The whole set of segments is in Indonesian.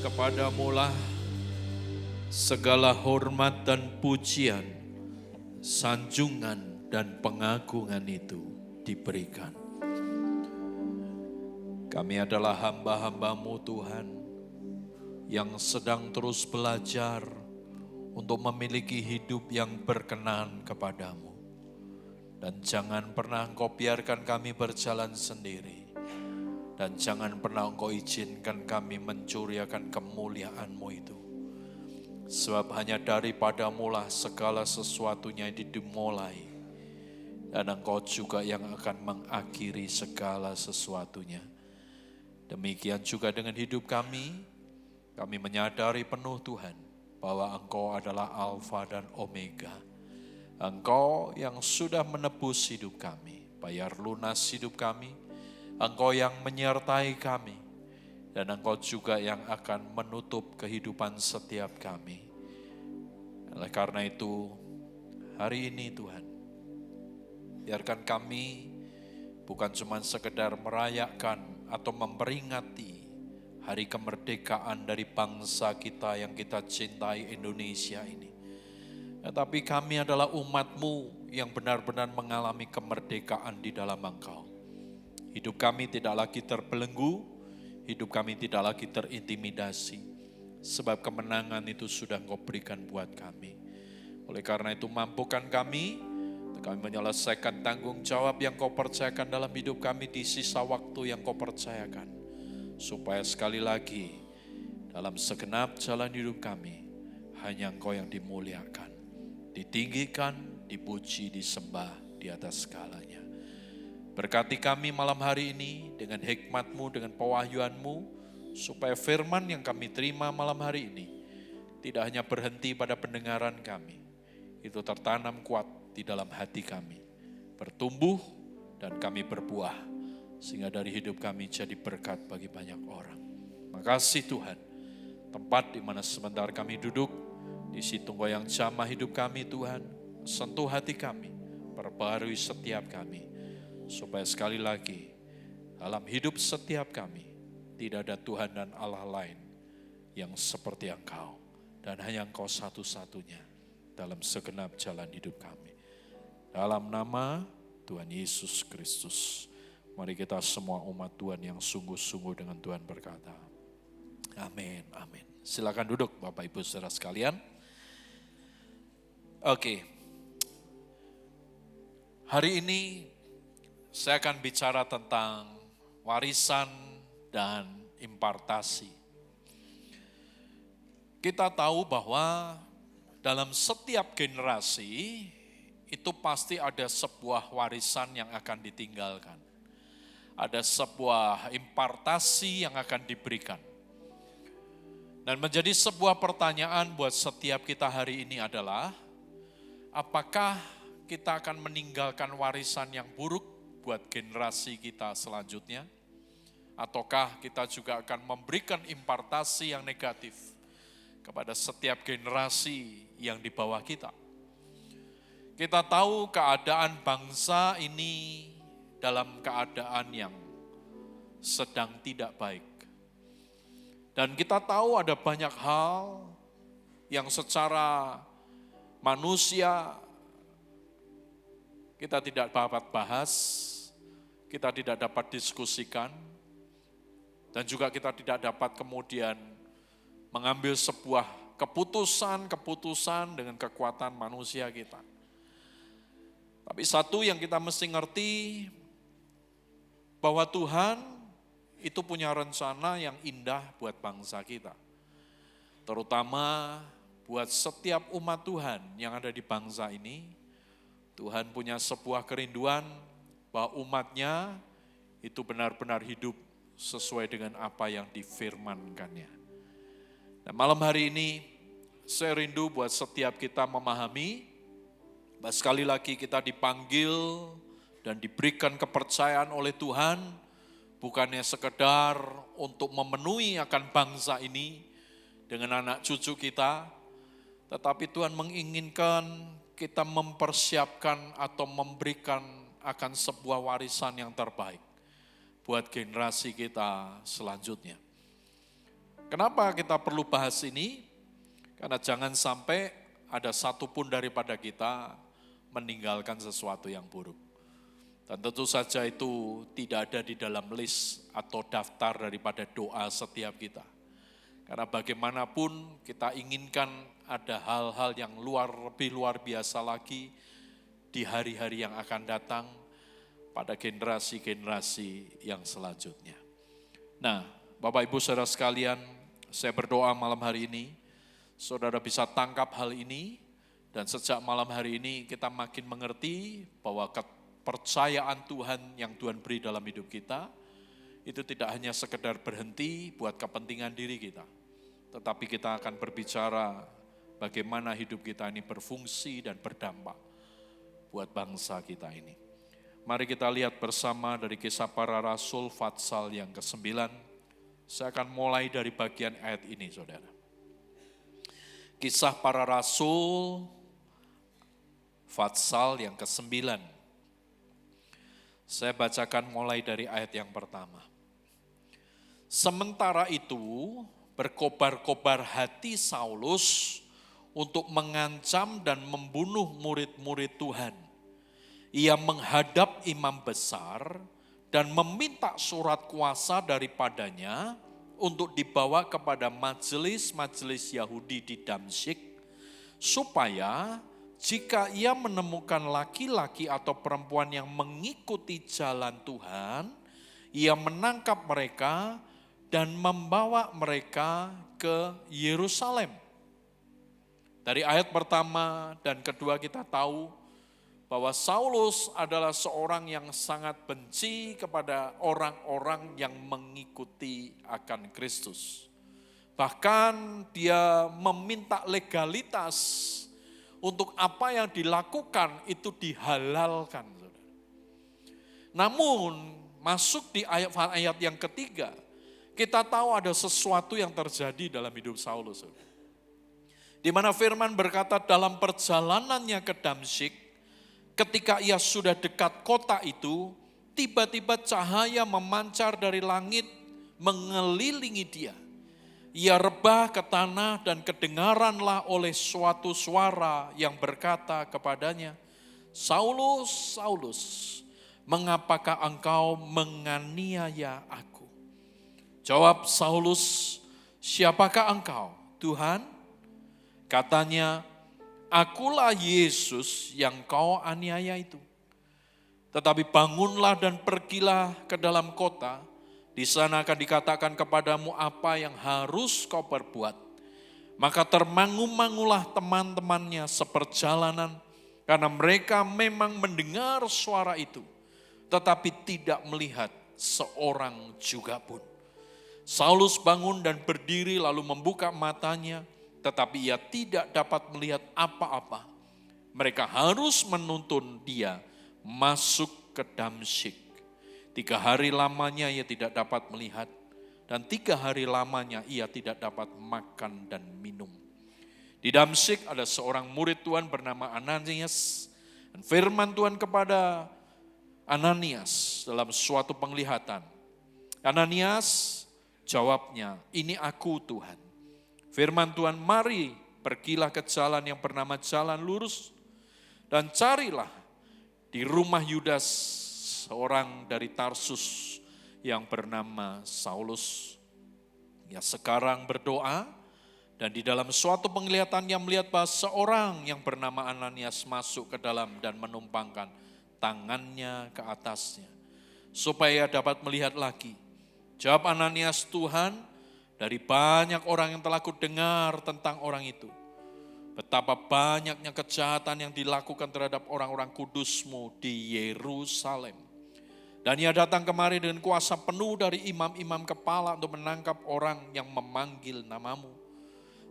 Kepadamulah segala hormat dan pujian, sanjungan dan pengagungan itu diberikan. Kami adalah hamba-hamba-Mu Tuhan, yang sedang terus belajar untuk memiliki hidup yang berkenan kepadamu. Dan jangan pernah Engkau biarkan kami berjalan sendiri. Dan jangan pernah Engkau izinkan kami mencuri akan kemuliaan-Mu itu. Sebab hanya daripadamulah segala sesuatunya dimulai. Dan Engkau juga yang akan mengakhiri segala sesuatunya. Demikian juga dengan hidup kami menyadari penuh Tuhan bahwa Engkau adalah Alfa dan Omega. Engkau yang sudah menebus hidup kami, bayar lunas hidup kami. Engkau yang menyertai kami, dan Engkau juga yang akan menutup kehidupan setiap kami. Oleh karena itu, hari ini Tuhan, biarkan kami bukan cuma sekedar merayakan atau memperingati hari kemerdekaan dari bangsa kita yang kita cintai, Indonesia ini. Tetapi kami adalah umat-Mu yang benar-benar mengalami kemerdekaan di dalam Engkau. Hidup kami tidak lagi terbelenggu, hidup kami tidak lagi terintimidasi. Sebab kemenangan itu sudah Engkau berikan buat kami. Oleh karena itu mampukan kami menyelesaikan tanggung jawab yang Kau percayakan dalam hidup kami di sisa waktu yang Kau percayakan. Supaya sekali lagi dalam segenap jalan hidup kami, hanya Engkau yang dimuliakan, ditinggikan, dipuji, disembah di atas segalanya. Berkati kami malam hari ini dengan hikmat-Mu, dengan pewahyuan-Mu, supaya firman yang kami terima malam hari ini tidak hanya berhenti pada pendengaran kami, itu tertanam kuat di dalam hati kami, bertumbuh dan kami berbuah, sehingga dari hidup kami jadi berkat bagi banyak orang. Makasih Tuhan, tempat di mana sebentar kami duduk, di situ Engkau yang jamah hidup kami Tuhan, sentuh hati kami, perbarui setiap kami, supaya sekali lagi dalam hidup setiap kami tidak ada Tuhan dan Allah lain yang seperti Engkau, dan hanya Engkau satu-satunya dalam segenap jalan hidup kami. Dalam nama Tuhan Yesus Kristus, mari kita semua umat Tuhan yang sungguh-sungguh dengan Tuhan berkata, amin, amin. Silakan duduk Bapak Ibu saudara sekalian. Oke, hari ini saya akan bicara tentang warisan dan impartasi. Kita tahu bahwa dalam setiap generasi itu pasti ada sebuah warisan yang akan ditinggalkan. Ada sebuah impartasi yang akan diberikan. Dan menjadi sebuah pertanyaan buat setiap kita hari ini adalah, apakah kita akan meninggalkan warisan yang buruk buat generasi kita selanjutnya, ataukah kita juga akan memberikan impartasi yang negatif kepada setiap generasi yang di bawah kita. Kita tahu keadaan bangsa ini dalam keadaan yang sedang tidak baik. Dan kita tahu ada banyak hal yang secara manusia kita tidak dapat bahas, kita tidak dapat diskusikan, dan juga kita tidak dapat kemudian mengambil sebuah keputusan dengan kekuatan manusia kita. Tapi satu yang kita mesti ngerti, bahwa Tuhan itu punya rencana yang indah buat bangsa kita. Terutama buat setiap umat Tuhan yang ada di bangsa ini, Tuhan punya sebuah kerinduan bahwa umatnya itu benar-benar hidup sesuai dengan apa yang difirmankannya. Dan malam hari ini saya rindu buat setiap kita memahami bahwa sekali lagi kita dipanggil dan diberikan kepercayaan oleh Tuhan, bukannya sekedar untuk memenuhi akan bangsa ini dengan anak cucu kita, tetapi Tuhan menginginkan kita mempersiapkan atau memberikan akan sebuah warisan yang terbaik buat generasi kita selanjutnya. Kenapa kita perlu bahas ini? Karena jangan sampai ada satupun daripada kita meninggalkan sesuatu yang buruk. Dan tentu saja itu tidak ada di dalam list atau daftar daripada doa setiap kita. Karena bagaimanapun kita inginkan ada hal-hal yang lebih luar biasa lagi di hari-hari yang akan datang pada generasi-generasi yang selanjutnya. Nah, Bapak Ibu Saudara sekalian, saya berdoa malam hari ini, saudara bisa tangkap hal ini, dan sejak malam hari ini kita makin mengerti bahwa kepercayaan Tuhan yang Tuhan beri dalam hidup kita, itu tidak hanya sekedar berhenti buat kepentingan diri kita, tetapi kita akan berbicara bagaimana hidup kita ini berfungsi dan berdampak buat bangsa kita ini. Mari kita lihat bersama dari Kisah Para Rasul Fatsal yang ke-9. Saya akan mulai dari bagian ayat ini, saudara. Kisah Para Rasul Fatsal yang ke-9. Saya bacakan mulai dari ayat yang pertama. Sementara itu, berkobar-kobar hati Saulus untuk mengancam dan membunuh murid-murid Tuhan. Ia menghadap imam besar dan meminta surat kuasa daripadanya untuk dibawa kepada majelis-majelis Yahudi di Damsyik, supaya jika ia menemukan laki-laki atau perempuan yang mengikuti jalan Tuhan, ia menangkap mereka dan membawa mereka ke Yerusalem. Dari ayat pertama dan kedua kita tahu bahwa Saulus adalah seorang yang sangat benci kepada orang-orang yang mengikuti akan Kristus. Bahkan dia meminta legalitas untuk apa yang dilakukan itu dihalalkan. Namun masuk di ayat yang ketiga, kita tahu ada sesuatu yang terjadi dalam hidup Saulus. Di mana firman berkata dalam perjalanannya ke Damsyik, ketika ia sudah dekat kota itu, tiba-tiba cahaya memancar dari langit mengelilingi dia. Ia rebah ke tanah dan kedengaranlah oleh suatu suara yang berkata kepadanya, Saulus, Saulus, mengapakah engkau menganiaya aku? Jawab Saulus, siapakah engkau, Tuhan? Katanya, akulah Yesus yang kau aniaya itu. Tetapi bangunlah dan pergilah ke dalam kota, di sana akan dikatakan kepadamu apa yang harus kau perbuat. Maka termangu-mangulah teman-temannya seperjalanan, karena mereka memang mendengar suara itu, tetapi tidak melihat seorang juga pun. Saulus bangun dan berdiri lalu membuka matanya, tetapi ia tidak dapat melihat apa-apa. Mereka harus menuntun dia masuk ke Damsyik. 3 hari lamanya ia tidak dapat melihat, dan 3 hari lamanya ia tidak dapat makan dan minum. Di Damsyik ada seorang murid Tuhan bernama Ananias, dan firman Tuhan kepada Ananias dalam suatu penglihatan. Ananias, jawabnya, ini aku Tuhan. Firman Tuhan, mari pergilah ke jalan yang bernama Jalan Lurus dan carilah di rumah Yudas seorang dari Tarsus yang bernama Saulus. Ya sekarang berdoa dan di dalam suatu penglihatan yang melihat bahwa seorang yang bernama Ananias masuk ke dalam dan menumpangkan tangannya ke atasnya supaya dapat melihat lagi. Jawab Ananias, Tuhan, dari banyak orang yang telah kudengar tentang orang itu, betapa banyaknya kejahatan yang dilakukan terhadap orang-orang kudus-Mu di Yerusalem. Dan ia datang kemari dengan kuasa penuh dari imam-imam kepala untuk menangkap orang yang memanggil nama-Mu.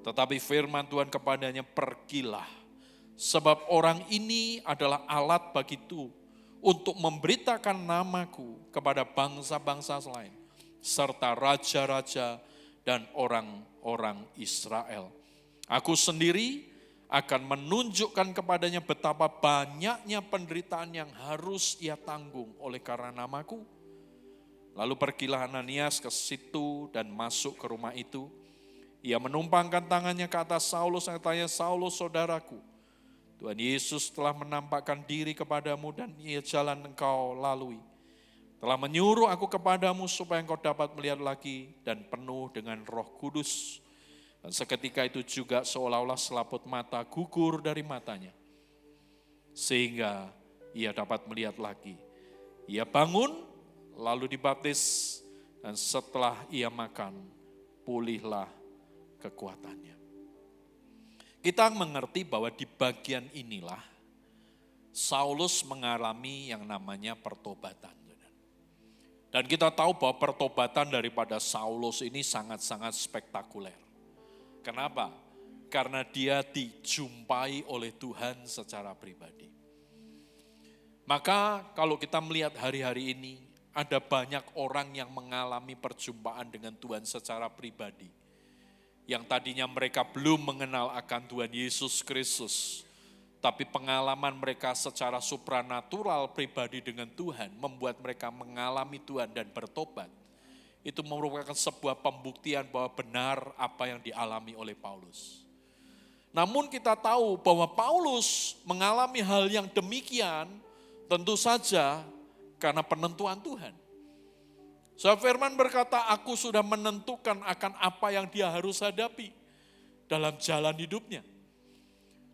Tetapi firman Tuhan kepadanya, pergilah, sebab orang ini adalah alat bagiku untuk memberitakan namaku kepada bangsa-bangsa lain, serta raja-raja dan orang-orang Israel. Aku sendiri akan menunjukkan kepadanya betapa banyaknya penderitaan yang harus ia tanggung oleh karena namaku. Lalu pergilah Ananias ke situ dan masuk ke rumah itu. Ia menumpangkan tangannya ke atas Saulus dan katanya, Saulus saudaraku, Tuhan Yesus telah menampakkan diri kepadamu dan ia jalan engkau lalui. Telah menyuruh aku kepadamu supaya engkau dapat melihat lagi dan penuh dengan Roh Kudus. Dan seketika itu juga seolah-olah selaput mata gugur dari matanya. Sehingga ia dapat melihat lagi. Ia bangun, lalu dibaptis, dan setelah ia makan, pulihlah kekuatannya. Kita mengerti bahwa di bagian inilah Saulus mengalami yang namanya pertobatan. Dan kita tahu bahwa pertobatan daripada Saulus ini sangat-sangat spektakuler. Kenapa? Karena dia dijumpai oleh Tuhan secara pribadi. Maka kalau kita melihat hari-hari ini, ada banyak orang yang mengalami perjumpaan dengan Tuhan secara pribadi. Yang tadinya mereka belum mengenal akan Tuhan Yesus Kristus. Tapi pengalaman mereka secara supranatural pribadi dengan Tuhan membuat mereka mengalami Tuhan dan bertobat. Itu merupakan sebuah pembuktian bahwa benar apa yang dialami oleh Paulus. Namun kita tahu bahwa Paulus mengalami hal yang demikian tentu saja karena penentuan Tuhan. Sebab firman berkata, aku sudah menentukan akan apa yang dia harus hadapi dalam jalan hidupnya.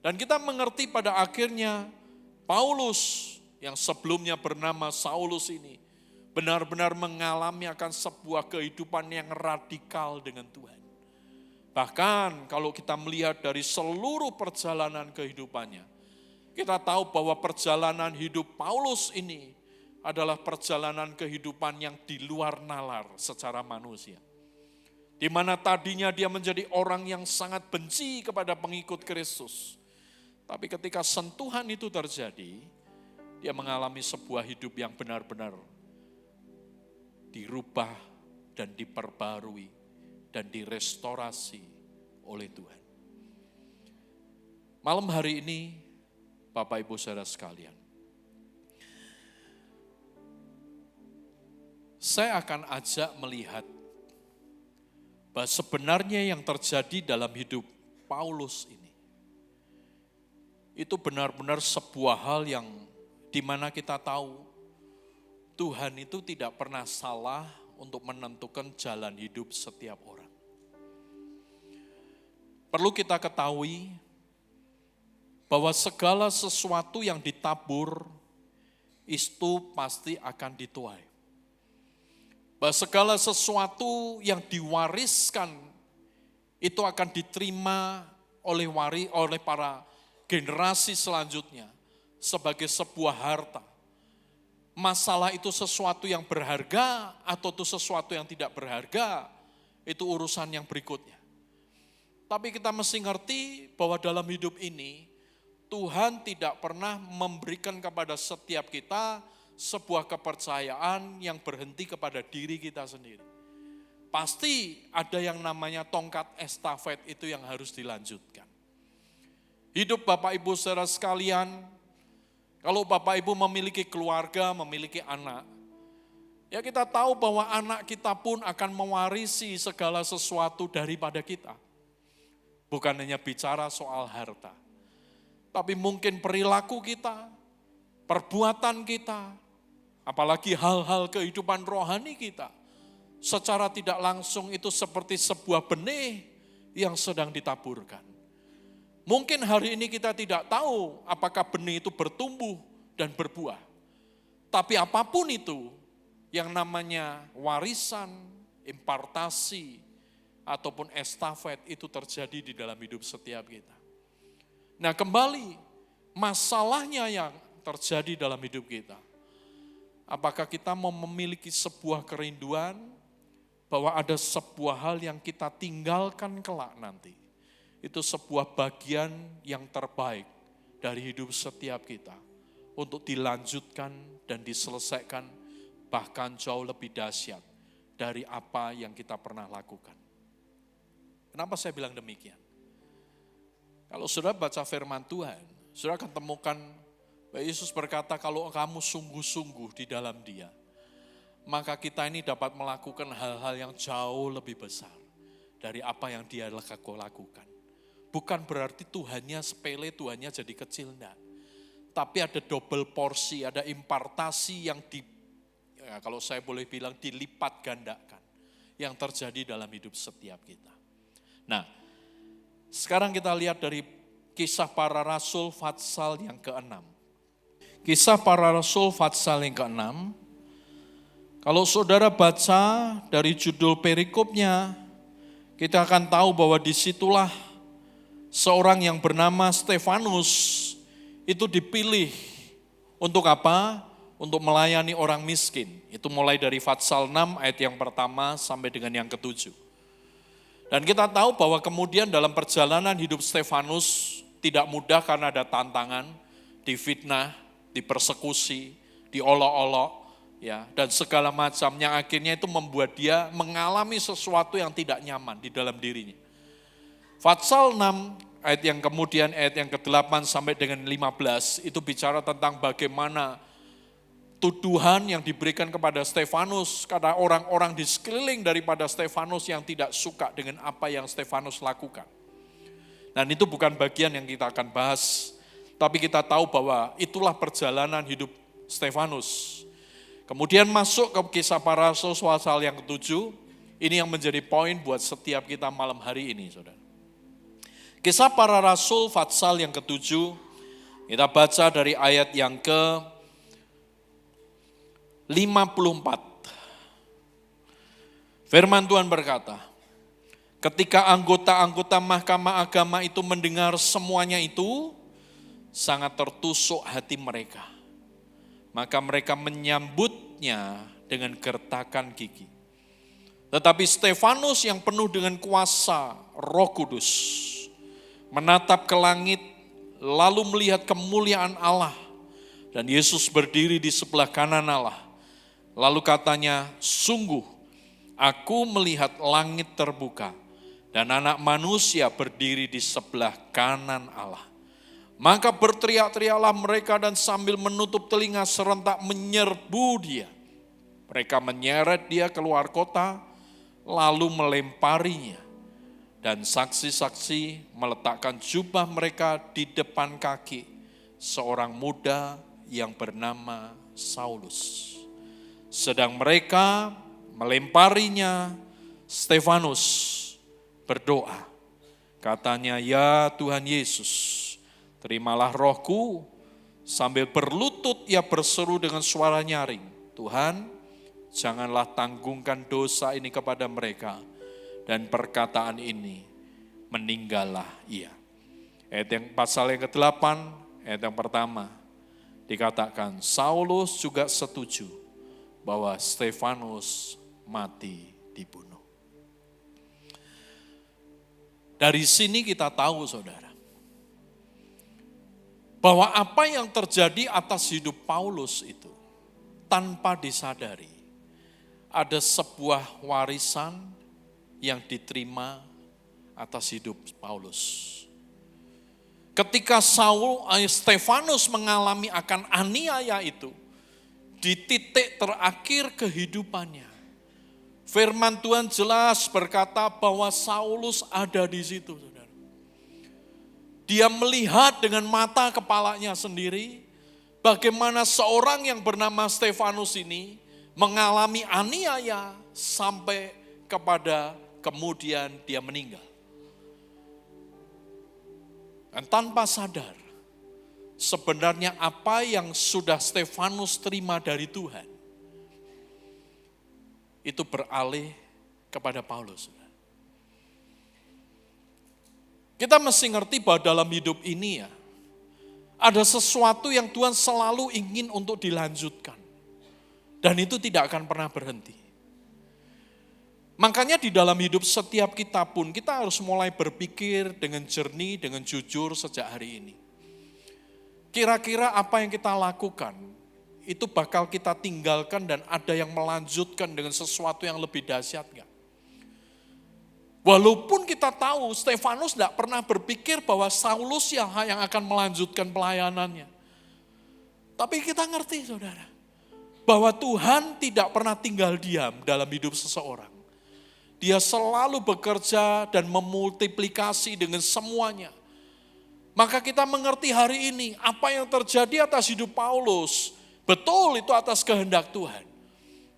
Dan kita mengerti pada akhirnya Paulus yang sebelumnya bernama Saulus ini benar-benar mengalami akan sebuah kehidupan yang radikal dengan Tuhan. Bahkan kalau kita melihat dari seluruh perjalanan kehidupannya, kita tahu bahwa perjalanan hidup Paulus ini adalah perjalanan kehidupan yang di luar nalar secara manusia. Di mana tadinya dia menjadi orang yang sangat benci kepada pengikut Kristus. Tapi ketika sentuhan itu terjadi, dia mengalami sebuah hidup yang benar-benar dirubah dan diperbarui dan direstorasi oleh Tuhan. Malam hari ini, Bapak Ibu Saudara sekalian, saya akan ajak melihat bahwa sebenarnya yang terjadi dalam hidup Paulus ini, itu benar-benar sebuah hal yang dimana kita tahu Tuhan itu tidak pernah salah untuk menentukan jalan hidup setiap orang. Perlu kita ketahui bahwa segala sesuatu yang ditabur itu pasti akan dituai. Bahwa segala sesuatu yang diwariskan itu akan diterima oleh para generasi selanjutnya sebagai sebuah harta. Masalah itu sesuatu yang berharga atau itu sesuatu yang tidak berharga, itu urusan yang berikutnya. Tapi kita mesti ngerti bahwa dalam hidup ini, Tuhan tidak pernah memberikan kepada setiap kita sebuah kepercayaan yang berhenti kepada diri kita sendiri. Pasti ada yang namanya tongkat estafet itu yang harus dilanjutkan. Hidup Bapak Ibu saudara sekalian, kalau Bapak Ibu memiliki keluarga, memiliki anak, ya kita tahu bahwa anak kita pun akan mewarisi segala sesuatu daripada kita. Bukan hanya bicara soal harta, tapi mungkin perilaku kita, perbuatan kita, apalagi hal-hal kehidupan rohani kita, secara tidak langsung itu seperti sebuah benih yang sedang ditaburkan. Mungkin hari ini kita tidak tahu apakah benih itu bertumbuh dan berbuah. Tapi apapun itu yang namanya warisan, impartasi, ataupun estafet itu terjadi di dalam hidup setiap kita. Nah kembali, masalahnya yang terjadi dalam hidup kita. Apakah kita mau memiliki sebuah kerinduan bahwa ada sebuah hal yang kita tinggalkan kelak nanti. Itu sebuah bagian yang terbaik dari hidup setiap kita untuk dilanjutkan dan diselesaikan bahkan jauh lebih dahsyat dari apa yang kita pernah lakukan. Kenapa saya bilang demikian? Kalau saudara baca firman Tuhan, saudara akan temukan bahwa Yesus berkata kalau kamu sungguh-sungguh di dalam Dia, maka kita ini dapat melakukan hal-hal yang jauh lebih besar dari apa yang dia lakukan. Bukan berarti Tuhannya sepele, Tuhannya jadi kecil, enggak. Tapi ada double porsi, ada impartasi yang kalau saya boleh bilang dilipat gandakan. Yang terjadi dalam hidup setiap kita. Nah, sekarang kita lihat dari Kisah Para Rasul Fatsal yang ke-6. Kisah Para Rasul Fatsal yang ke-6. Kalau saudara baca dari judul perikopnya, kita akan tahu bahwa disitulah seorang yang bernama Stefanus itu dipilih untuk apa? Untuk melayani orang miskin. Itu mulai dari Fatsal 6 ayat yang pertama sampai dengan yang ke-7. Dan kita tahu bahwa kemudian dalam perjalanan hidup Stefanus tidak mudah karena ada tantangan, difitnah, dipersekusi, diolok-olok, ya, dan segala macam yang akhirnya itu membuat dia mengalami sesuatu yang tidak nyaman di dalam dirinya. Fatsal 6 ayat yang kemudian ayat yang ke-8 sampai dengan 15 itu bicara tentang bagaimana tuduhan yang diberikan kepada Stefanus karena orang-orang di sekeliling daripada Stefanus yang tidak suka dengan apa yang Stefanus lakukan. Dan itu bukan bagian yang kita akan bahas, tapi kita tahu bahwa itulah perjalanan hidup Stefanus. Kemudian masuk ke Kisah Para Rasul pasal yang ke-7, ini yang menjadi poin buat setiap kita malam hari ini, saudara. Kisah Para Rasul pasal yang ke-7, kita baca dari ayat yang ke-54. Firman Tuhan berkata, ketika anggota-anggota mahkamah agama itu mendengar semuanya itu, sangat tertusuk hati mereka. Maka mereka menyambutnya dengan gertakan gigi. Tetapi Stefanus yang penuh dengan kuasa Roh Kudus, menatap ke langit, lalu melihat kemuliaan Allah. Dan Yesus berdiri di sebelah kanan Allah. Lalu katanya, sungguh aku melihat langit terbuka dan anak manusia berdiri di sebelah kanan Allah. Maka berteriak-teriaklah mereka dan sambil menutup telinga serentak menyerbu dia. Mereka menyeret dia keluar kota lalu melemparinya. Dan saksi-saksi meletakkan jubah mereka di depan kaki seorang muda yang bernama Saulus. Sedang mereka melemparinya, Stefanus berdoa. Katanya, ya Tuhan Yesus, terimalah rohku. Sambil berlutut ia berseru dengan suara nyaring, Tuhan, janganlah tanggungkan dosa ini kepada mereka. Dan perkataan ini, meninggallah ia. Ayat yang pasal yang ke-8, ayat yang pertama, dikatakan Saulus juga setuju bahwa Stefanus mati dibunuh. Dari sini kita tahu, saudara, bahwa apa yang terjadi atas hidup Paulus itu tanpa disadari ada sebuah warisan yang diterima atas hidup Paulus. Ketika Stefanus mengalami akan aniaya itu, di titik terakhir kehidupannya, firman Tuhan jelas berkata bahwa Saulus ada di situ, saudara. Dia melihat dengan mata kepalanya sendiri bagaimana seorang yang bernama Stefanus ini mengalami aniaya sampai kepada kemudian dia meninggal. Dan tanpa sadar, sebenarnya apa yang sudah Stefanus terima dari Tuhan, itu beralih kepada Paulus. Kita mesti ngerti bahwa dalam hidup ini ya, ada sesuatu yang Tuhan selalu ingin untuk dilanjutkan. Dan itu tidak akan pernah berhenti. Makanya di dalam hidup setiap kita pun, kita harus mulai berpikir dengan jernih, dengan jujur sejak hari ini. Kira-kira apa yang kita lakukan, itu bakal kita tinggalkan dan ada yang melanjutkan dengan sesuatu yang lebih dahsyat enggak? Walaupun kita tahu Stefanus tidak pernah berpikir bahwa Saulus yang akan melanjutkan pelayanannya. Tapi kita ngerti, saudara, bahwa Tuhan tidak pernah tinggal diam dalam hidup seseorang. Dia selalu bekerja dan memultiplikasi dengan semuanya. Maka kita mengerti hari ini apa yang terjadi atas hidup Paulus. Betul itu atas kehendak Tuhan.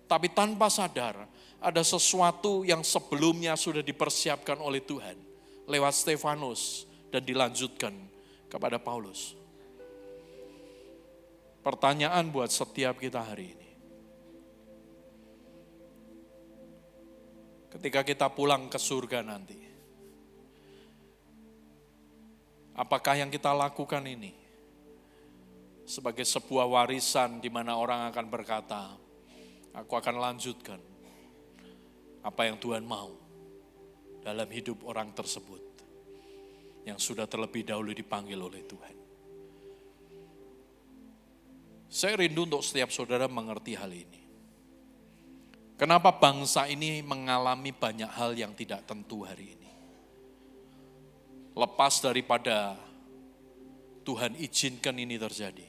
Tapi tanpa sadar ada sesuatu yang sebelumnya sudah dipersiapkan oleh Tuhan. Lewat Stefanus dan dilanjutkan kepada Paulus. Pertanyaan buat setiap kita hari ini. Ketika kita pulang ke surga nanti, apakah yang kita lakukan ini sebagai sebuah warisan di mana orang akan berkata, aku akan lanjutkan apa yang Tuhan mau dalam hidup orang tersebut yang sudah terlebih dahulu dipanggil oleh Tuhan. Saya rindu untuk setiap saudara mengerti hal ini. Kenapa bangsa ini mengalami banyak hal yang tidak tentu hari ini? Lepas daripada Tuhan izinkan ini terjadi.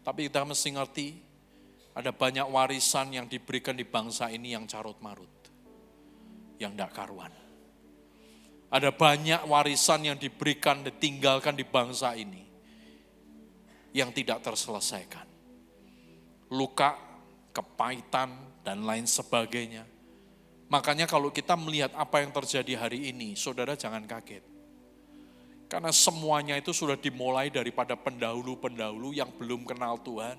Tapi kita mesti ngerti, ada banyak warisan yang diberikan di bangsa ini yang carut marut. Yang tidak karuan. Ada banyak warisan yang diberikan, ditinggalkan di bangsa ini. Yang tidak terselesaikan. Luka, kepahitan, dan lain sebagainya. Makanya kalau kita melihat apa yang terjadi hari ini, saudara jangan kaget. Karena semuanya itu sudah dimulai daripada pendahulu-pendahulu yang belum kenal Tuhan,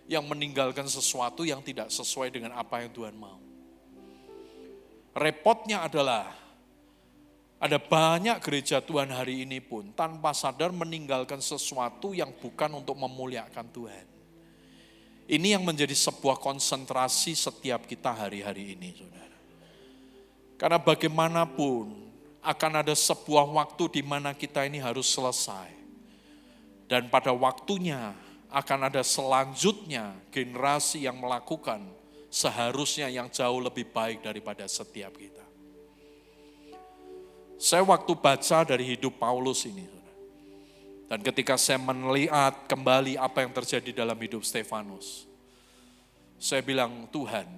yang meninggalkan sesuatu yang tidak sesuai dengan apa yang Tuhan mau. Repotnya adalah, ada banyak gereja Tuhan hari ini pun tanpa sadar meninggalkan sesuatu yang bukan untuk memuliakan Tuhan. Ini yang menjadi sebuah konsentrasi setiap kita hari-hari ini, saudara. Karena bagaimanapun akan ada sebuah waktu di mana kita ini harus selesai. Dan pada waktunya akan ada selanjutnya generasi yang melakukan seharusnya yang jauh lebih baik daripada setiap kita. Saya waktu baca dari hidup Paulus ini, dan ketika saya melihat kembali apa yang terjadi dalam hidup Stefanus, saya bilang, Tuhan,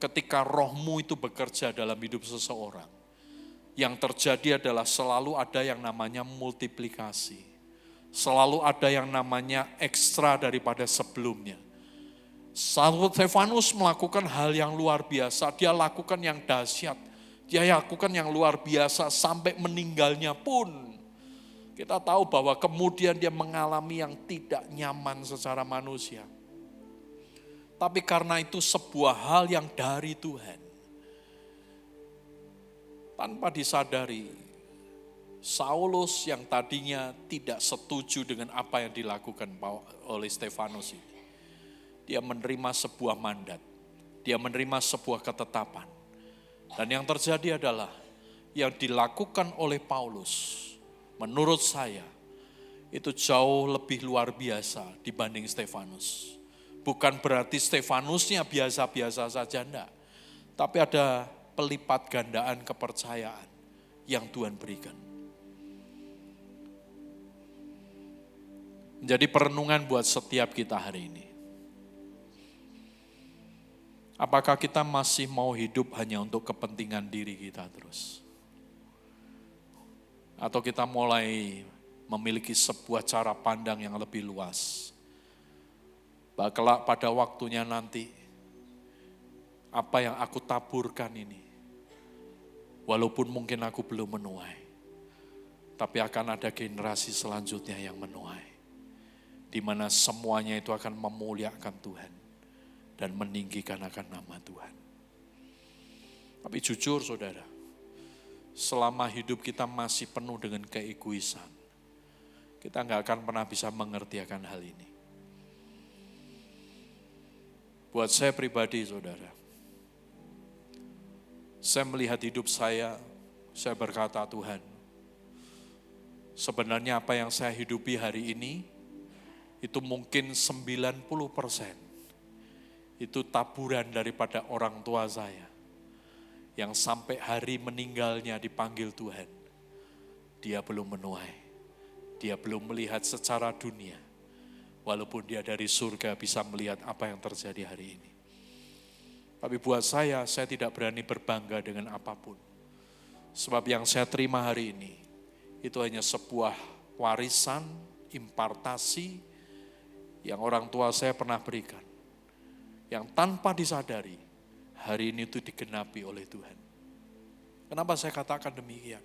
ketika roh-Mu itu bekerja dalam hidup seseorang, yang terjadi adalah selalu ada yang namanya multiplikasi. Selalu ada yang namanya ekstra daripada sebelumnya. Stefanus melakukan hal yang luar biasa, dia lakukan yang dahsyat, dia lakukan yang luar biasa sampai meninggalnya pun. Kita tahu bahwa kemudian dia mengalami yang tidak nyaman secara manusia. Tapi karena itu sebuah hal yang dari Tuhan. Tanpa disadari, Saulus yang tadinya tidak setuju dengan apa yang dilakukan oleh Stefanus ini. Dia menerima sebuah mandat, dia menerima sebuah ketetapan. Dan yang terjadi adalah yang dilakukan oleh Paulus, menurut saya, itu jauh lebih luar biasa dibanding Stefanus. Bukan berarti Stefanusnya biasa-biasa saja, enggak. Tapi ada pelipat gandaan kepercayaan yang Tuhan berikan. Menjadi perenungan buat setiap kita hari ini. Apakah kita masih mau hidup hanya untuk kepentingan diri kita terus? Atau kita mulai memiliki sebuah cara pandang yang lebih luas? Bahwa kelak pada waktunya nanti, apa yang aku taburkan ini, walaupun mungkin aku belum menuai, tapi akan ada generasi selanjutnya yang menuai. Di mana semuanya itu akan memuliakan Tuhan dan meninggikan akan nama Tuhan. Tapi jujur saudara, selama hidup kita masih penuh dengan keegoisan, kita nggak akan pernah bisa mengerti akan hal ini. Buat saya pribadi saudara, saya melihat hidup saya berkata Tuhan, sebenarnya apa yang saya hidupi hari ini, itu mungkin 90% itu taburan daripada orang tua saya yang sampai hari meninggalnya dipanggil Tuhan. Dia belum menuai, dia belum melihat secara dunia, walaupun dia dari surga bisa melihat apa yang terjadi hari ini. Tapi buat saya tidak berani berbangga dengan apapun. Sebab yang saya terima hari ini, itu hanya sebuah warisan, impartasi yang orang tua saya pernah berikan. Yang tanpa disadari, hari ini itu digenapi oleh Tuhan. Kenapa saya katakan demikian?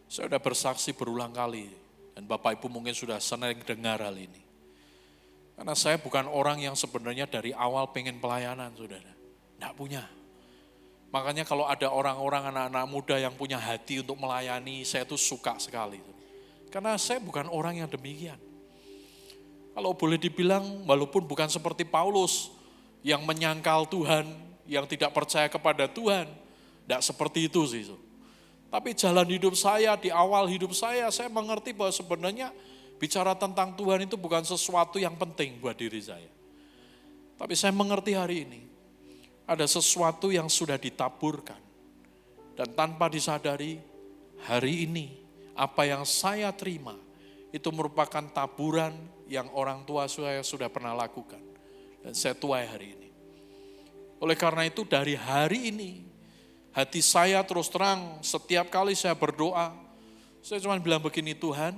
Saya sudah bersaksi berulang kali, dan Bapak Ibu mungkin sudah sering dengar hal ini. Karena saya bukan orang yang sebenarnya dari awal pengen pelayanan, saudara. Tidak punya. Makanya kalau ada orang-orang, anak-anak muda yang punya hati untuk melayani, saya tuh suka sekali. Karena saya bukan orang yang demikian. Kalau boleh dibilang, walaupun bukan seperti Paulus, yang menyangkal Tuhan, yang tidak percaya kepada Tuhan, tidak seperti itu sih. Tapi jalan hidup saya, di awal hidup saya mengerti bahwa sebenarnya bicara tentang Tuhan itu bukan sesuatu yang penting buat diri saya. Tapi saya mengerti hari ini, ada sesuatu yang sudah ditaburkan. Dan tanpa disadari, hari ini apa yang saya terima itu merupakan taburan yang orang tua saya sudah pernah lakukan. Dan saya tuai hari ini. Oleh karena itu dari hari ini, hati saya terus terang setiap kali saya berdoa, saya cuma bilang begini, Tuhan,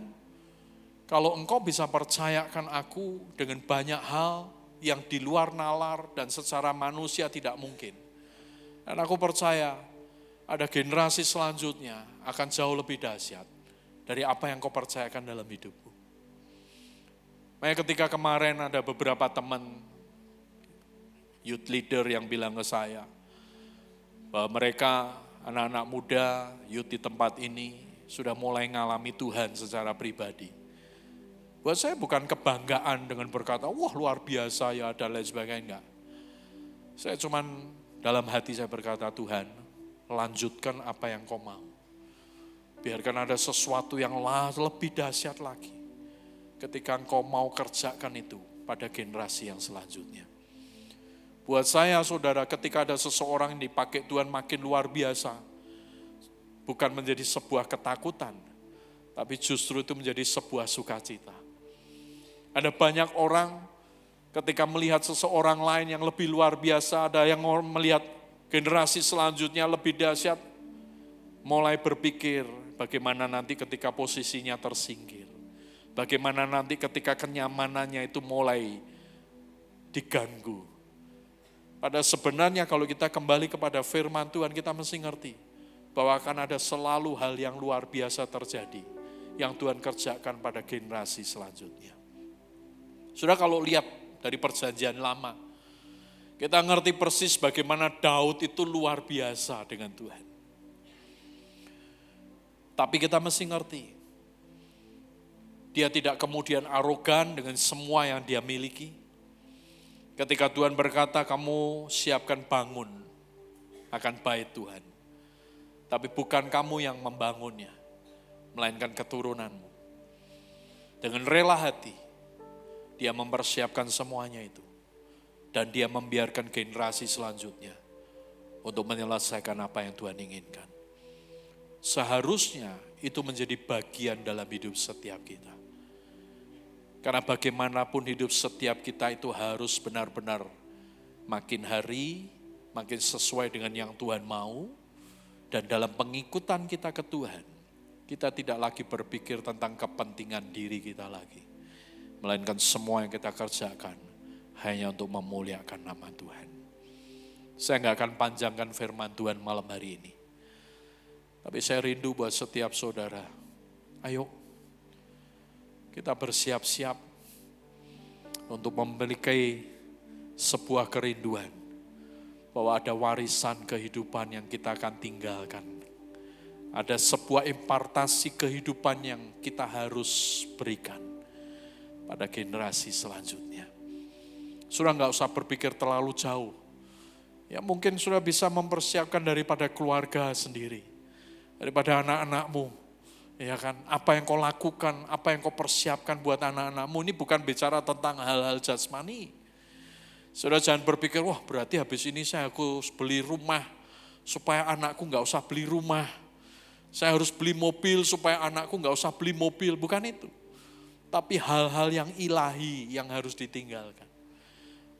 kalau Engkau bisa percayakan aku dengan banyak hal yang di luar nalar dan secara manusia tidak mungkin. Dan aku percaya ada generasi selanjutnya akan jauh lebih dahsyat dari apa yang Kau percayakan dalam hidupku. Makanya ketika kemarin ada beberapa teman youth leader yang bilang ke saya, bahwa mereka anak-anak muda youth di tempat ini sudah mulai mengalami Tuhan secara pribadi. Buat saya bukan kebanggaan dengan berkata, wah luar biasa ya dan lain sebagainya, enggak. Saya cuman dalam hati saya berkata, Tuhan lanjutkan apa yang Kau mau. Biarkan ada sesuatu yang lebih dahsyat lagi ketika Engkau mau kerjakan itu pada generasi yang selanjutnya. Buat saya saudara, ketika ada seseorang yang dipakai Tuhan makin luar biasa, bukan menjadi sebuah ketakutan, tapi justru itu menjadi sebuah sukacita. Ada banyak orang ketika melihat seseorang lain yang lebih luar biasa, ada yang melihat generasi selanjutnya lebih dahsyat, mulai berpikir bagaimana nanti ketika posisinya tersingkir. Bagaimana nanti ketika kenyamanannya itu mulai diganggu. Pada sebenarnya kalau kita kembali kepada firman Tuhan, kita mesti ngerti bahwa akan ada selalu hal yang luar biasa terjadi yang Tuhan kerjakan pada generasi selanjutnya. Sudah kalau lihat dari perjanjian lama, kita ngerti persis bagaimana Daud itu luar biasa dengan Tuhan. Tapi kita mesti ngerti, dia tidak kemudian arogan dengan semua yang dia miliki. Ketika Tuhan berkata, kamu siapkan bangun akan bait Tuhan. Tapi bukan kamu yang membangunnya, melainkan keturunanmu. Dengan rela hati, dia mempersiapkan semuanya itu. Dan dia membiarkan generasi selanjutnya untuk menyelesaikan apa yang Tuhan inginkan. Seharusnya itu menjadi bagian dalam hidup setiap kita. Karena bagaimanapun hidup setiap kita itu harus benar-benar makin hari, makin sesuai dengan yang Tuhan mau. Dan dalam pengikutan kita ke Tuhan, kita tidak lagi berpikir tentang kepentingan diri kita lagi. Melainkan semua yang kita kerjakan hanya untuk memuliakan nama Tuhan. Saya nggak akan panjangkan firman Tuhan malam hari ini. Tapi saya rindu buat setiap saudara. Ayo, kita bersiap-siap untuk memiliki sebuah kerinduan bahwa ada warisan kehidupan yang kita akan tinggalkan. Ada sebuah impartasi kehidupan yang kita harus berikan pada generasi selanjutnya. Sudah nggak usah berpikir terlalu jauh. Ya mungkin sudah bisa mempersiapkan daripada keluarga sendiri. Daripada anak-anakmu. Ya kan, apa yang kau lakukan, apa yang kau persiapkan buat anak-anakmu. Ini bukan bicara tentang hal-hal jasmani. Sudah jangan berpikir, wah berarti habis ini saya harus beli rumah. Supaya anakku nggak usah beli rumah. Saya harus beli mobil supaya anakku nggak usah beli mobil. Bukan itu. Tapi hal-hal yang ilahi yang harus ditinggalkan.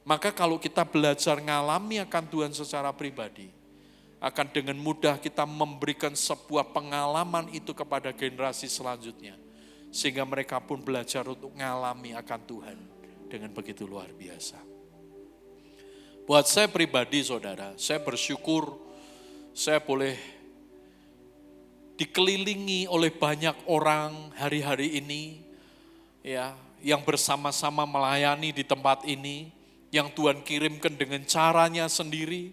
Maka kalau kita belajar ngalami akan Tuhan secara pribadi, akan dengan mudah kita memberikan sebuah pengalaman itu kepada generasi selanjutnya. Sehingga mereka pun belajar untuk ngalami akan Tuhan dengan begitu luar biasa. Buat saya pribadi saudara, saya bersyukur saya boleh dikelilingi oleh banyak orang hari-hari ini, ya, yang bersama-sama melayani di tempat ini, yang Tuhan kirimkan dengan caranya sendiri,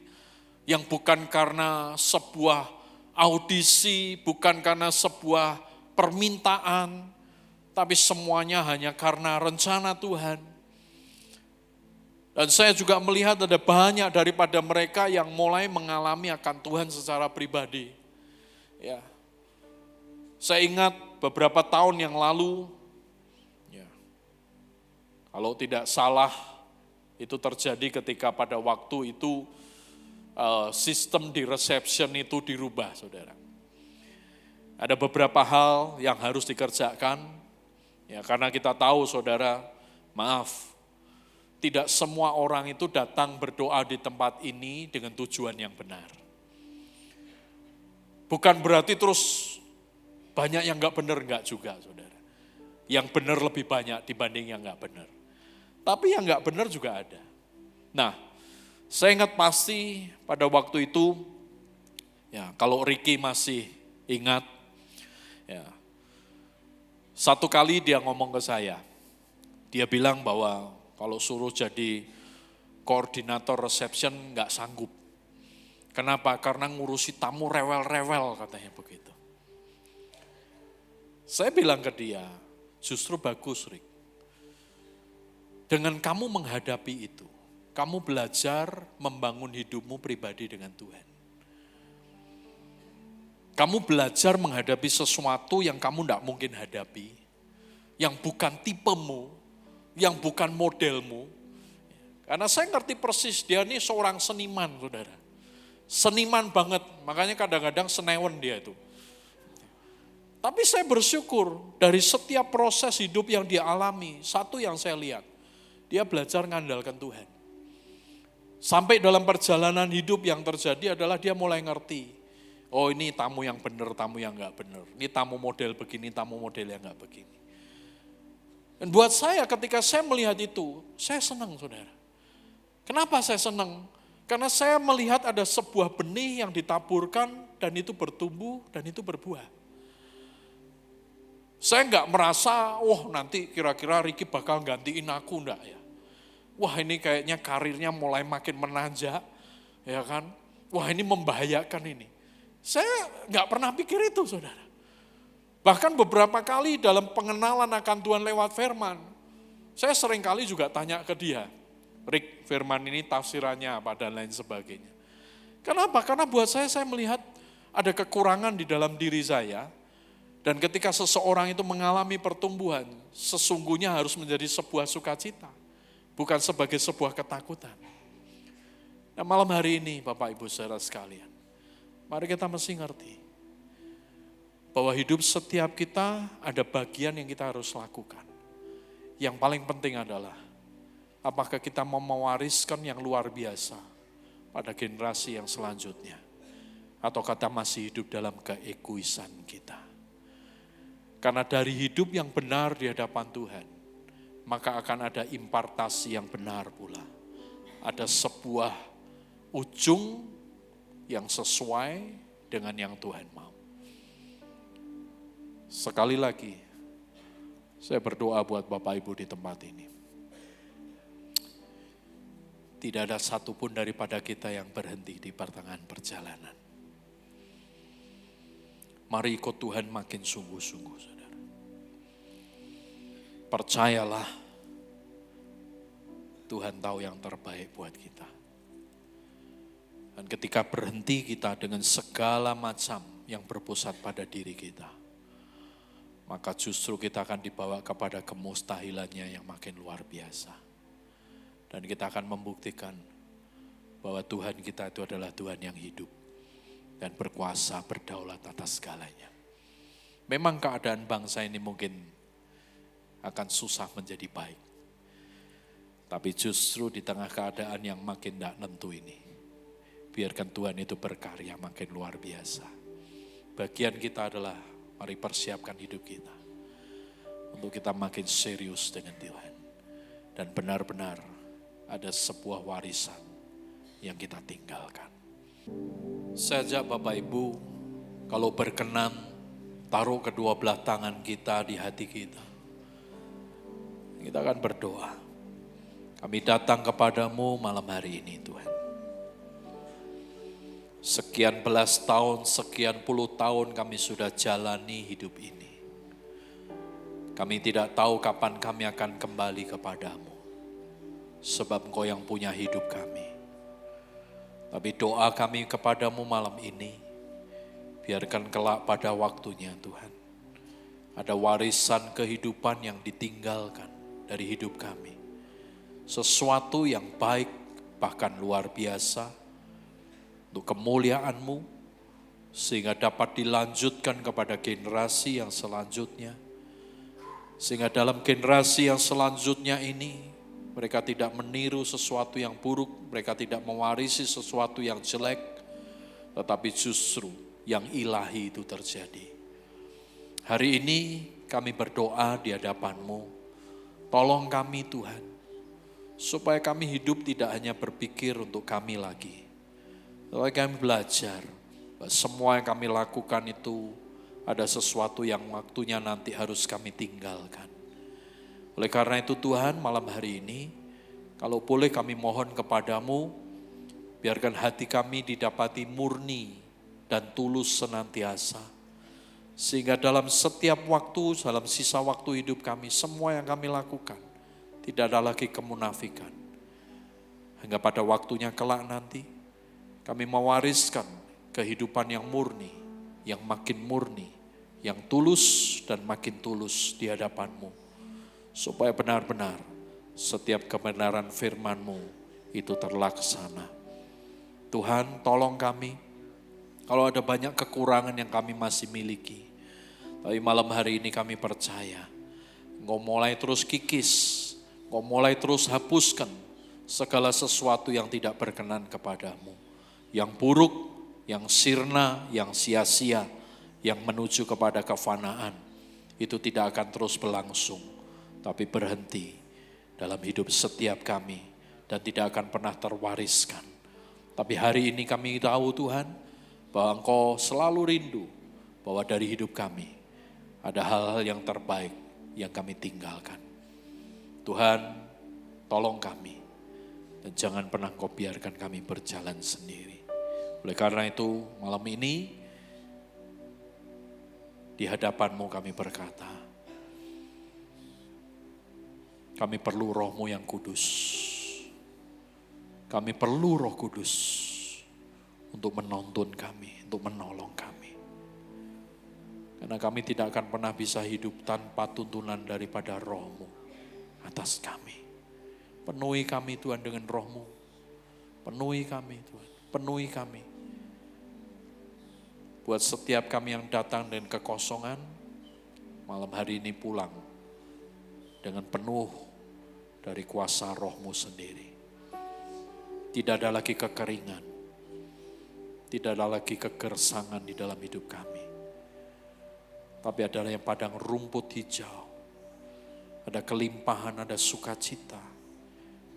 yang bukan karena sebuah audisi, bukan karena sebuah permintaan, tapi semuanya hanya karena rencana Tuhan. Dan saya juga melihat ada banyak daripada mereka yang mulai mengalami akan Tuhan secara pribadi. Ya. Saya ingat beberapa tahun yang lalu, ya, kalau tidak salah, itu terjadi ketika pada waktu itu sistem di reception itu dirubah, saudara. Ada beberapa hal yang harus dikerjakan, ya, karena kita tahu, saudara, maaf, tidak semua orang itu datang berdoa di tempat ini dengan tujuan yang benar. Bukan berarti terus banyak yang enggak benar, enggak juga, saudara. Yang benar lebih banyak dibanding yang enggak benar. Tapi yang enggak benar juga ada. Nah, saya ingat pasti pada waktu itu, ya, kalau Ricky masih ingat, ya, satu kali dia ngomong ke saya, dia bilang bahwa kalau suruh jadi koordinator reception nggak sanggup. Kenapa? Karena ngurusi tamu rewel-rewel, katanya begitu. Saya bilang ke dia, justru bagus, Rick. Dengan kamu menghadapi itu, kamu belajar membangun hidupmu pribadi dengan Tuhan. Kamu belajar menghadapi sesuatu yang kamu tidak mungkin hadapi, yang bukan tipemu, yang bukan modelmu. Karena saya ngerti persis, dia ini seorang seniman, saudara. Seniman banget, makanya kadang-kadang senewen dia itu. Tapi saya bersyukur dari setiap proses hidup yang dia alami, satu yang saya lihat, dia belajar mengandalkan Tuhan. Sampai dalam perjalanan hidup yang terjadi adalah dia mulai ngerti, oh ini tamu yang benar, tamu yang enggak benar. Ini tamu model begini, tamu model yang enggak begini. Dan buat saya ketika saya melihat itu, saya senang, saudara. Kenapa saya senang? Karena saya melihat ada sebuah benih yang ditaburkan dan itu bertumbuh dan itu berbuah. Saya enggak merasa, nanti kira-kira Ricky bakal gantiin aku, enggak ya. Wah ini kayaknya karirnya mulai makin menanjak, ya kan. Wah ini membahayakan ini. Saya enggak pernah pikir itu, saudara. Bahkan beberapa kali dalam pengenalan akan Tuhan lewat firman, saya sering kali juga tanya ke dia, Rick, firman ini tafsirannya apa dan lain sebagainya. Kenapa? Karena buat saya melihat ada kekurangan di dalam diri saya, dan ketika seseorang itu mengalami pertumbuhan, sesungguhnya harus menjadi sebuah sukacita, bukan sebagai sebuah ketakutan. Nah malam hari ini Bapak Ibu saudara sekalian, mari kita mesti ngerti, bahwa hidup setiap kita ada bagian yang kita harus lakukan. Yang paling penting adalah, apakah kita mau mewariskan yang luar biasa pada generasi yang selanjutnya, atau kita masih hidup dalam keegoisan kita. Karena dari hidup yang benar di hadapan Tuhan, maka akan ada impartasi yang benar pula. Ada sebuah ujung yang sesuai dengan yang Tuhan mau. Sekali lagi, saya berdoa buat Bapak Ibu di tempat ini. Tidak ada satupun daripada kita yang berhenti di pertengahan perjalanan. Mari ikut Tuhan makin sungguh-sungguh, saudara. Percayalah, Tuhan tahu yang terbaik buat kita. Dan ketika berhenti kita dengan segala macam yang berpusat pada diri kita, maka justru kita akan dibawa kepada kemustahilannya yang makin luar biasa. Dan kita akan membuktikan bahwa Tuhan kita itu adalah Tuhan yang hidup dan berkuasa berdaulat atas segalanya. Memang keadaan bangsa ini mungkin akan susah menjadi baik. Tapi justru di tengah keadaan yang makin tidak nentu ini, biarkan Tuhan itu berkarya makin luar biasa. Bagian kita adalah mari persiapkan hidup kita untuk kita makin serius dengan Tuhan. Dan benar-benar ada sebuah warisan yang kita tinggalkan. Saya ajak Bapak Ibu, kalau berkenan, taruh kedua belah tangan kita di hati kita. Kita akan berdoa. Kami datang kepadamu malam hari ini Tuhan. Sekian belas tahun, sekian puluh tahun kami sudah jalani hidup ini. Kami tidak tahu kapan kami akan kembali kepadamu. Sebab Engkau yang punya hidup kami. Tapi doa kami kepadamu malam ini, biarkan kelak pada waktunya Tuhan. Ada warisan kehidupan yang ditinggalkan dari hidup kami. Sesuatu yang baik, bahkan luar biasa, untuk kemuliaan-Mu, sehingga dapat dilanjutkan kepada generasi yang selanjutnya. Sehingga dalam generasi yang selanjutnya ini, mereka tidak meniru sesuatu yang buruk, mereka tidak mewarisi sesuatu yang jelek, tetapi justru yang ilahi itu terjadi. Hari ini kami berdoa di hadapan-Mu, tolong kami Tuhan, supaya kami hidup tidak hanya berpikir untuk kami lagi. Supaya kami belajar bahwa semua yang kami lakukan itu ada sesuatu yang waktunya nanti harus kami tinggalkan. Oleh karena itu Tuhan, malam hari ini, kalau boleh kami mohon kepadamu, biarkan hati kami didapati murni dan tulus senantiasa. Sehingga dalam setiap waktu, dalam sisa waktu hidup kami, semua yang kami lakukan, tidak ada lagi kemunafikan. Hingga pada waktunya kelak nanti, kami mewariskan kehidupan yang murni, yang makin murni, yang tulus dan makin tulus di hadapan-Mu. Supaya benar-benar setiap kebenaran firman-Mu itu terlaksana. Tuhan, tolong kami, kalau ada banyak kekurangan yang kami masih miliki, tapi malam hari ini kami percaya, Engkau mulai terus kikis, Engkau mulai terus hapuskan segala sesuatu yang tidak berkenan kepadamu. Yang buruk, yang sirna, yang sia-sia, yang menuju kepada kefanaan, itu tidak akan terus berlangsung, tapi berhenti dalam hidup setiap kami dan tidak akan pernah terwariskan. Tapi hari ini kami tahu Tuhan, bahwa Engkau selalu rindu bahwa dari hidup kami ada hal-hal yang terbaik yang kami tinggalkan. Tuhan, tolong kami dan jangan pernah Kau biarkan kami berjalan sendiri. Oleh karena itu malam ini di hadapan-Mu kami berkata, kami perlu Roh-Mu yang kudus. Kami perlu Roh Kudus untuk menuntun kami, untuk menolong kami. Karena kami tidak akan pernah bisa hidup tanpa tuntunan daripada Roh-Mu atas kami. Penuhi kami Tuhan dengan Roh-Mu. Penuhi kami Tuhan, penuhi kami. Buat setiap kami yang datang dengan kekosongan, malam hari ini pulang dengan penuh dari kuasa Roh-Mu sendiri. Tidak ada lagi kekeringan, tidak ada lagi kegersangan di dalam hidup kami. Tapi adalah yang padang rumput hijau, ada kelimpahan, ada sukacita,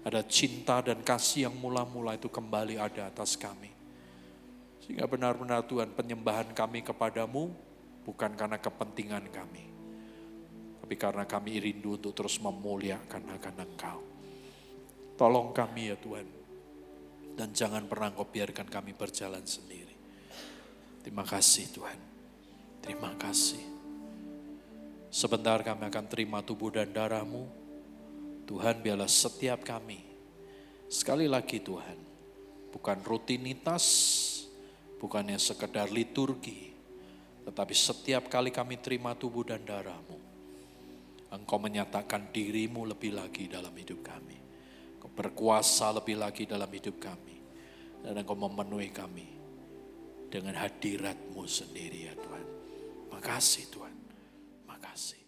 ada cinta dan kasih yang mula-mula itu kembali ada atas kami. Sehingga benar-benar Tuhan, penyembahan kami kepadamu bukan karena kepentingan kami, tapi karena kami rindu untuk terus memuliakan akan Engkau. Tolong kami ya Tuhan, dan jangan pernah Kau biarkan kami berjalan sendiri. Terima kasih Tuhan, terima kasih. Sebentar kami akan terima tubuh dan darah-Mu. Tuhan, biarlah setiap kami, sekali lagi Tuhan, bukan rutinitas, bukannya sekedar liturgi, tetapi setiap kali kami terima tubuh dan darah-Mu, Engkau menyatakan diri-Mu lebih lagi dalam hidup kami. Engkau berkuasa lebih lagi dalam hidup kami. Dan Engkau memenuhi kami dengan hadirat-Mu sendiri ya Tuhan. Makasih Tuhan, makasih.